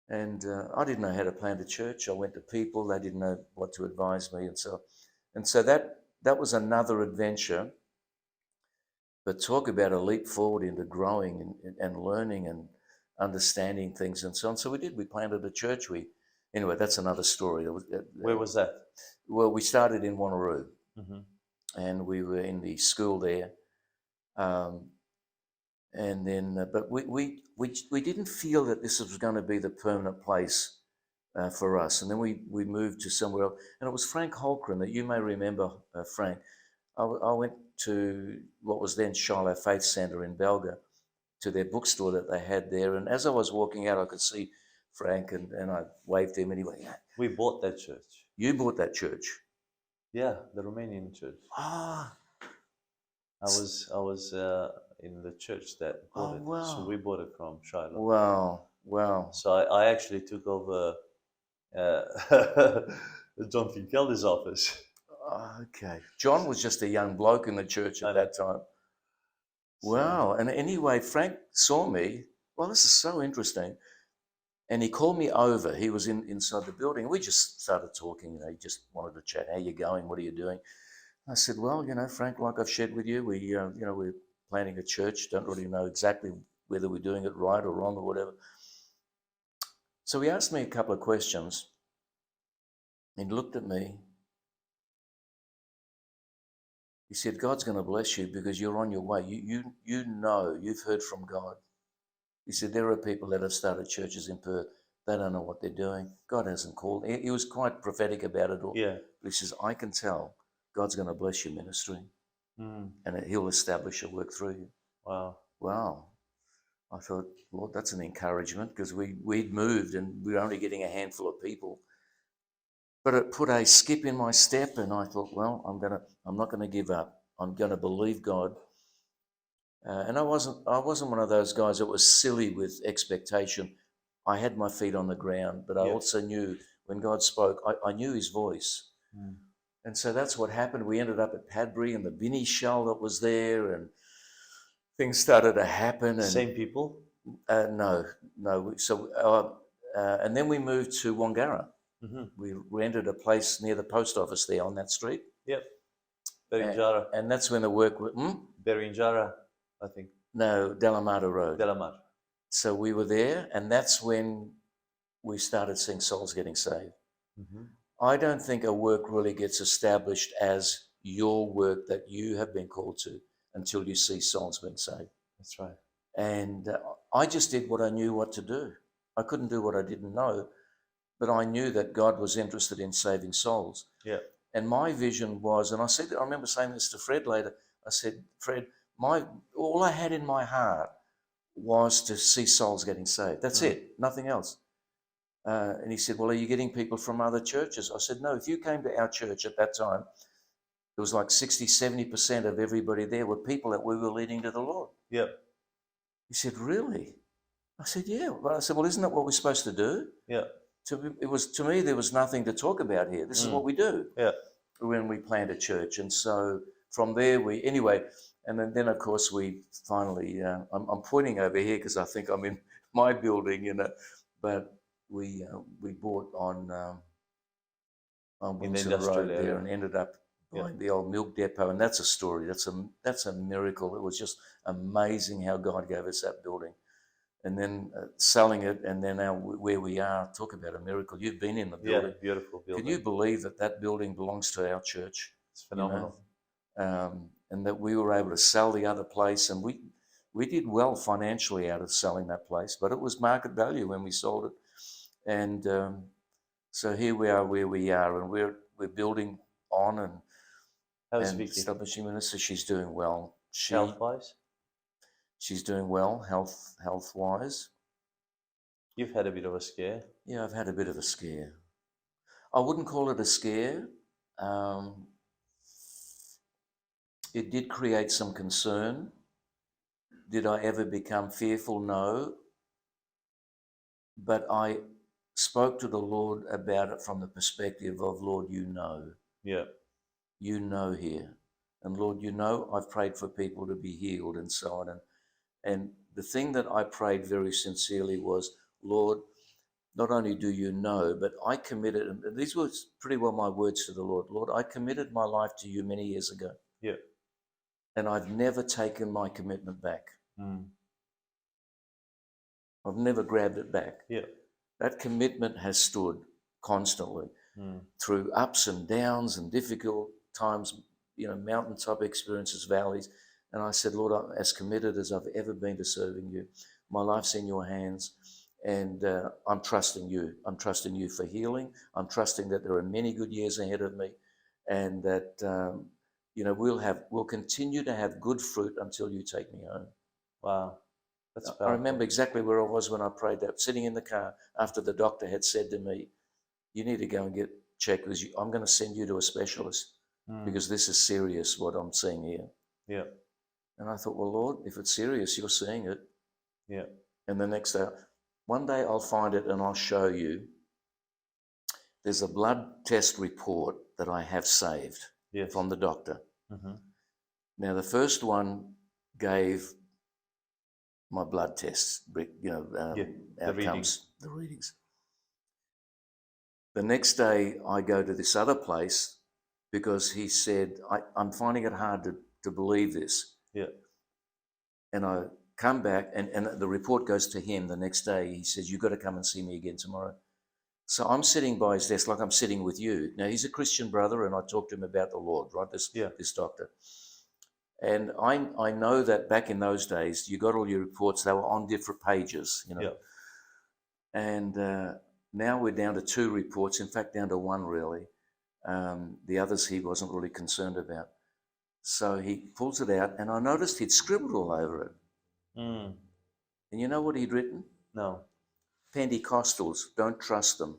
And I didn't know how to plant a church. I went to people; they didn't know what to advise me, and so that was another adventure. But talk about a leap forward into growing and learning and understanding things and so on. So we did. We planted a church. Anyway, that's another story. Where was that? Well, we started in Wanneroo, and we were in the school there, and then. But we didn't feel that this was going to be the permanent place for us. And then we moved to somewhere else, and it was Frank Holcren that you may remember, Frank. I went to what was then Churlew Faith Centre in Belga, to their bookstore that they had there. And as I was walking out, I could see Frank, and I waved to him, and he went, "We bought that church." "You bought that church?" Yeah, the Romanian church. Ah. I was in the church that bought it. Wow. So we bought it from Churlew. Wow. So I actually took over John Finkelder's office. Okay. John was just a young bloke in the church at that time. Wow. And anyway, Frank saw me. Well, this is so interesting. And he called me over. He was inside the building. We just started talking. He just wanted to chat. "How you going? What are you doing?" I said, "Well, Frank, like I've shared with you, we're planning a church. Don't really know exactly whether we're doing it right or wrong or whatever." So he asked me a couple of questions. He looked at me. He said, "God's going to bless you because you're on your way. You've heard from God." He said, "There are people that have started churches in Perth. They don't know what they're doing. God hasn't called." He was quite prophetic about it all. Yeah. But he says, "I can tell God's going to bless your ministry, and He'll establish a work through you." Wow. I thought, Lord, that's an encouragement, because we'd moved and we were only getting a handful of people. But it put a skip in my step, and I thought, well, I'm not going to give up. I'm going to believe God. And I wasn't one of those guys that was silly with expectation. I had my feet on the ground, but I also knew when God spoke, I knew His voice. And so that's what happened. We ended up at Padbury and the Binny Shell that was there, and things started to happen. And Same people? no. And then we moved to Wangara. Mm-hmm. We rented a place near the post office there on that street. Yep. Berinjara. And that's when the work... Berinjara, I think. No, Delamata Road. Delamar. So we were there, and that's when we started seeing souls getting saved. Mm-hmm. I don't think a work really gets established as your work that you have been called to until you see souls being saved. That's right. And I just did what I knew what to do. I couldn't do what I didn't know, but I knew that God was interested in saving souls. Yeah. And my vision was, and I remember saying this to Fred later, I said, Fred, all I had in my heart was to see souls getting saved. That's it, nothing else. And he said, well, are you getting people from other churches? I said, no, if you came to our church at that time, it was like 60, 70% of everybody there were people that we were leading to the Lord. Yep. He said, really? I said, yeah. But I said, well, isn't that what we're supposed to do? Yeah. To me, there was nothing to talk about here. This is what we do. Yeah. When we plant a church. And so from there, and then of course, we finally, I'm pointing over here because I think I'm in my building, but we bought on Windsor Road there and ended up buying the old milk depot. And that's a story. That's a miracle. It was just amazing how God gave us that building. And then selling it, and then now where we are, talk about a miracle. You've been in the building. Yeah, beautiful building. Can you believe that building belongs to our church? It's phenomenal. And that we were able to sell the other place, and we did well financially out of selling that place, but it was market value when we sold it. And so here we are where we are, and we're building on and establishing ministry. She's doing well. Health-wise? She's doing well, health-wise. You've had a bit of a scare. Yeah, I've had a bit of a scare. I wouldn't call it a scare. It did create some concern. Did I ever become fearful? No. But I spoke to the Lord about it from the perspective of, Lord, you know. Yeah. You know here. And Lord, you know I've prayed for people to be healed and so on. And the thing that I prayed very sincerely was, Lord, not only do you know, but I committed, and these were pretty well my words to the Lord. Lord, I committed my life to you many years ago. Yeah. And I've never taken my commitment back. I've never grabbed it back. Yeah. That commitment has stood constantly through ups and downs and difficult times, mountaintop experiences, valleys. And I said, Lord, I'm as committed as I've ever been to serving you. My life's in your hands, and I'm trusting you. I'm trusting you for healing. I'm trusting that there are many good years ahead of me, and that we'll continue to have good fruit until you take me home. Wow, that's powerful. I remember exactly where I was when I prayed that, sitting in the car after the doctor had said to me, "You need to go and get checked because I'm going to send you to a specialist because this is serious what I'm seeing here." Yeah. And I thought, well, Lord, if it's serious, you're seeing it. Yeah. And the next day, one day I'll find it and I'll show you. There's a blood test report that I have saved from the doctor. Mm-hmm. Now, the first one gave my blood tests, outcomes, the readings. The next day, I go to this other place because he said, I'm finding it hard to believe this. Yeah. And I come back, and the report goes to him the next day. He says, you've got to come and see me again tomorrow. So I'm sitting by his desk like I'm sitting with you. Now, he's a Christian brother, and I talked to him about the Lord, right, this doctor. And I know that back in those days, you got all your reports, they were on different pages, Yeah. And now we're down to 2 reports, in fact, down to 1 really. The others he wasn't really concerned about. So he pulls it out, and I noticed he'd scribbled all over it. And you know what he'd written? No. Pentecostals, don't trust them.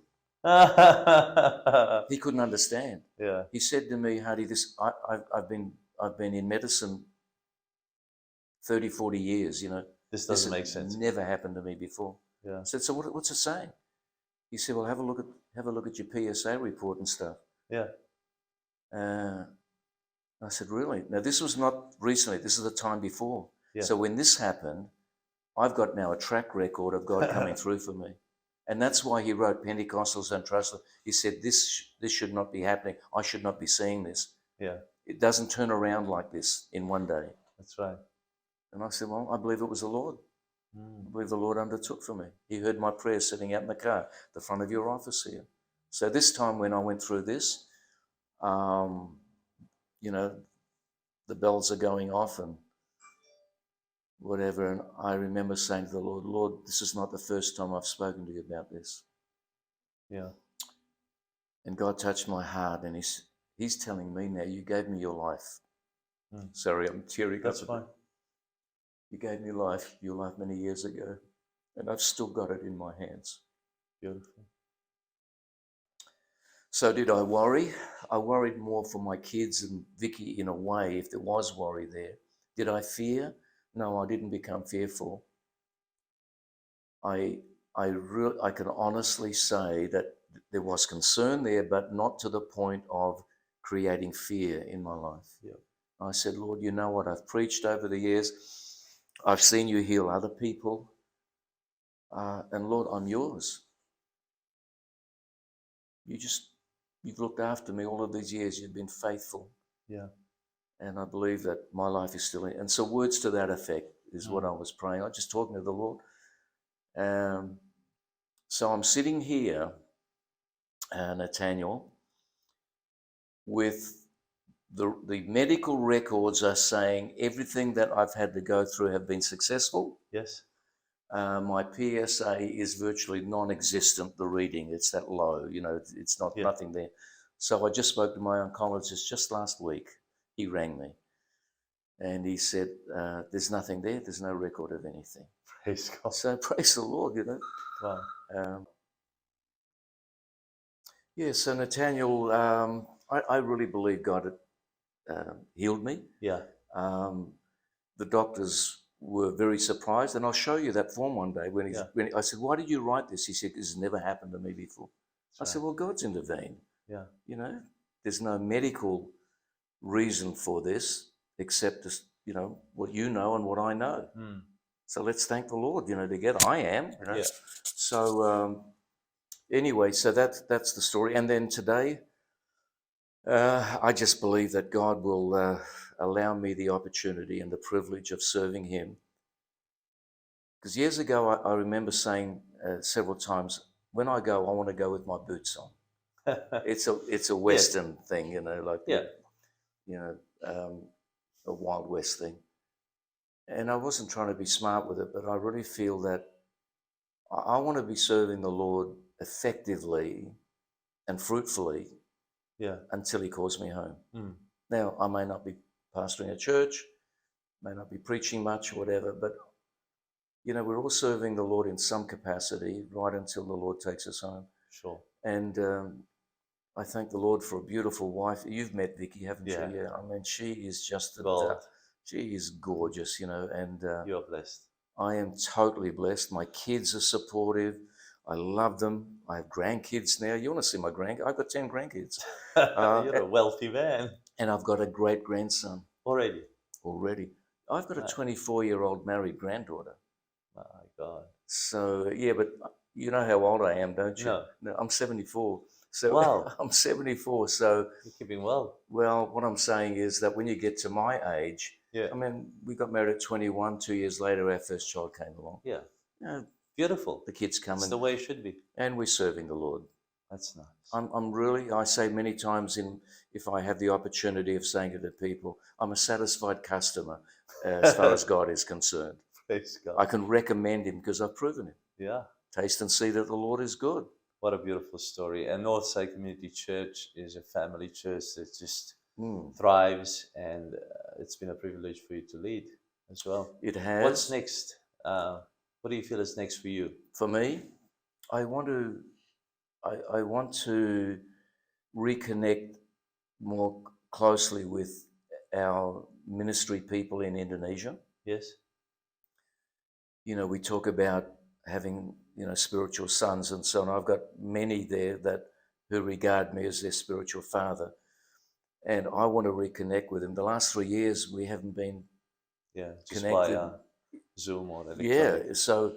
He couldn't understand. Yeah. He said to me, Hardy, I've been in medicine 30, 40 years, This doesn't make sense. Never happened to me before. Yeah. I said, so what's it saying? He said, well, have a look at your PSA report and stuff. Yeah. I said, really? Now, this was not recently. This is the time before. Yeah. So when this happened, I've got now a track record of God coming through for me. And that's why he wrote Pentecostals Don't Trust Them. He said, this should not be happening. I should not be seeing this. Yeah. It doesn't turn around like this in one day. That's right. And I said, well, I believe it was the Lord. I believe the Lord undertook for me. He heard my prayer sitting out in the car, the front of your office here. So this time when I went through this, you know, the bells are going off and whatever. And I remember saying to the Lord, Lord, this is not the first time I've spoken to you about this. Yeah. And God touched my heart, and he's telling me now, you gave me your life. Sorry, I'm tearing up. That's fine. You gave me your life many years ago, and I've still got it in my hands. Beautiful. So did I worry? I worried more for my kids and Vicky in a way, if there was worry there. Did I fear? No, I didn't become fearful. I can honestly say that there was concern there, but not to the point of creating fear in my life. Yeah. I said, Lord, you know what? I've preached over the years. I've seen you heal other people. And Lord, I'm yours. You've looked after me all of these years. You've been faithful. Yeah. And I believe that my life is still in. And so words to that effect is what I was praying. I was just talking to the Lord. So I'm sitting here, Natanael, with the medical records are saying everything that I've had to go through have been successful. Yes. My PSA is virtually non-existent, the reading. It's that low, you know, it's not nothing there. So I just spoke to my oncologist just last week. He rang me and he said, there's nothing there. There's no record of anything. Praise God. So praise the Lord, you know. Wow. So Natanael, I really believe God healed me. Yeah. The doctors were very surprised, and I'll show you that form one day when I said, why did you write this? He said, this has never happened to me before. I said, well, God's intervened. Yeah. You know, there's no medical reason for this except, you know, what you know and what I know. So let's thank the Lord, you know, together. I am, you know. Yeah. So anyway, so that's the story. And then today, I just believe that God will allow me the opportunity and the privilege of serving him. Because years ago, I remember saying several times, when I go, I want to go with my boots on. It's a Western thing, you know, like, you know, a Wild West thing. And I wasn't trying to be smart with it, but I really feel that I want to be serving the Lord effectively and fruitfully until he calls me home. Now, I may not be pastoring a church, may not be preaching much, whatever, but, you know, we're all serving the Lord in some capacity right until the Lord takes us home. Sure. And I thank the Lord for a beautiful wife. You've met Vicky, haven't you? Yeah. I mean, she is just she is gorgeous, you know, and you're blessed. I am totally blessed. My kids are supportive. I love them. I have grandkids now. You want to see my grandkids? I've got 10 grandkids. You're a wealthy man. And I've got a great grandson. Already. I've got a 24-year-old married granddaughter. My God. So, yeah, but you know how old I am, don't you? No, I'm 74. So wow. I'm 74. So you're keeping well. Well, what I'm saying is that when you get to my age, I mean, we got married at 21. 2 years later, our first child came along. Yeah. You know, beautiful. The kids come. It's the way it should be. And we're serving the Lord. That's nice. I'm really, I say many times if I have the opportunity of saying it to people, I'm a satisfied customer as far as God is concerned. Praise God. I can recommend him because I've proven it. Yeah. Taste and see that the Lord is good. What a beautiful story. And Northside Community Church is a family church that just thrives, and it's been a privilege for you to lead as well. It has. What's next? What do you feel is next for you? For me, I want to reconnect more closely with our ministry people in Indonesia. Yes. You know, we talk about having, you know, spiritual sons and so on. I've got many there who regard me as their spiritual father. and I want to reconnect with him. The last 3 years we haven't been just connected. via Zoom or electronic. Yeah, so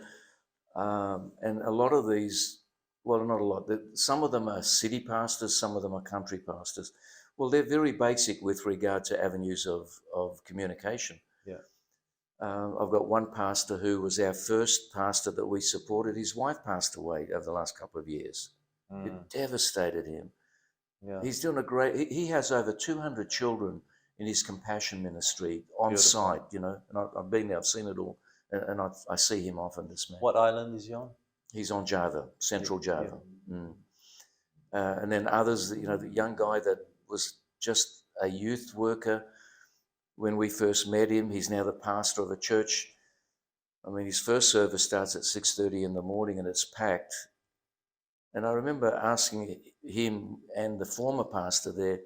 and a lot of these, well, not a lot. Some of them are city pastors, some of them are country pastors. Well, they're very basic with regard to avenues of communication. Yeah. I've got one pastor who was our first pastor that we supported. His wife passed away over the last couple of years. It devastated him. Yeah. He's doing a great. He has over 200 children in his compassion ministry on site. You know, and I've been there. I've seen it all, and I see him often. This man. What island is he on? He's on Java, Central Java. And then others, you know, the young guy that was just a youth worker when we first met him. He's now the pastor of a church. I mean, his first service starts at 6:30 in the morning and it's packed. And I remember asking him and the former pastor there,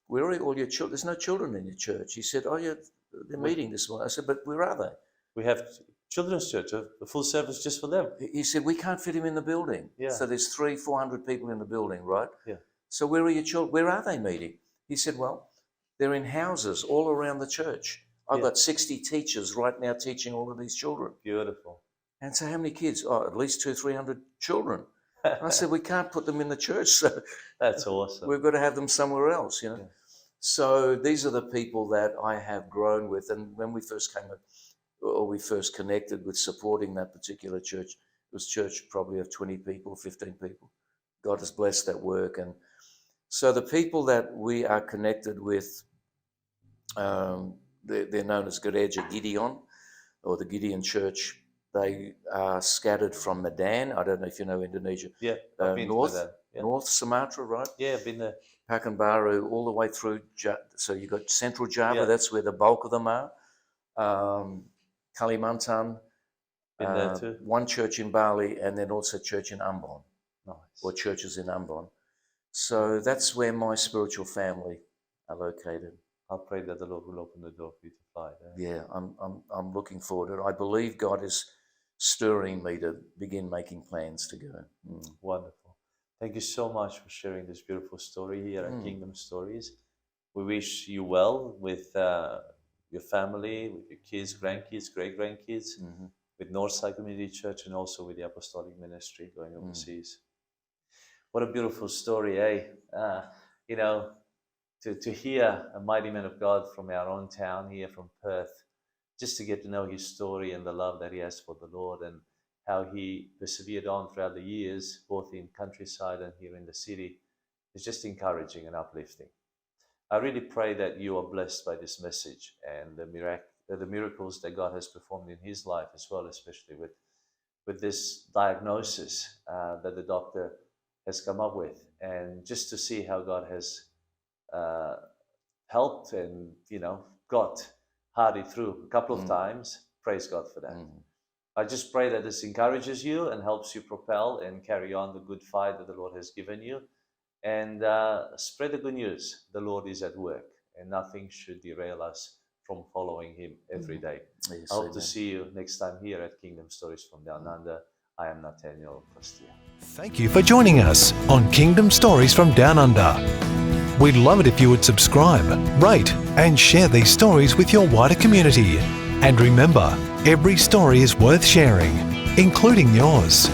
where are all your children? There's no children in your church. He said, oh, yeah, they're meeting this morning. I said, but where are they? We have children's church, a full service just for them. He said, we can't fit him in the building. Yeah. So there's 300-400 people in the building, right? Yeah. So where are your children? Where are they meeting? He said, well, they're in houses all around the church. I've got 60 teachers right now teaching all of these children. Beautiful. And so how many kids? Oh, at least 200-300 children. I said, we can't put them in the church. So that's awesome. We've got to have them somewhere else, you know. Yeah. So these are the people that I have grown with. And when we first we first connected with supporting that particular church, it was a church probably of 20 people, 15 people. God has blessed that work. And so the people that we are connected with, they're known as Gereja Gideon, or the Gideon Church. They are scattered from Medan. I don't know if you know Indonesia. Yeah, I've been north, to that. North Sumatra, right? Yeah, I've been there. Pekanbaru, all the way through. So you've got Central Java. Yeah. That's where the bulk of them are. Kalimantan. Been there too. One church in Bali, and then also church in Ambon. Nice. Or churches in Ambon. So that's where my spiritual family are located. I pray that the Lord will open the door for you to fly there. Yeah, I'm looking forward to it. I believe God is stirring me to begin making plans to go. Wonderful. Thank you so much for sharing this beautiful story here at Kingdom Stories. We wish you well with your family, with your kids, grandkids, great-grandkids, with Northside Community Church, and also with the Apostolic Ministry going overseas. What a beautiful story, eh? You know, to hear a mighty man of God from our own town here from Perth, just to get to know his story and the love that he has for the Lord and how he persevered on throughout the years, both in countryside and here in the city, is just encouraging and uplifting. I really pray that you are blessed by this message and the miracles that God has performed in his life as well, especially with this diagnosis that the doctor has come up with, and just to see how God has helped and, you know, got Hardy through a couple of times. Praise God for that. I just pray that this encourages you and helps you propel and carry on the good fight that the Lord has given you, and spread the good news. The Lord is at work and nothing should derail us from following him every day. Yes, I hope to see you next time here at Kingdom Stories from Down Under. I am Natanael, Costea. Thank you for joining us on Kingdom Stories from Down Under. We'd love it if you would subscribe, rate, and share these stories with your wider community. And remember, every story is worth sharing, including yours.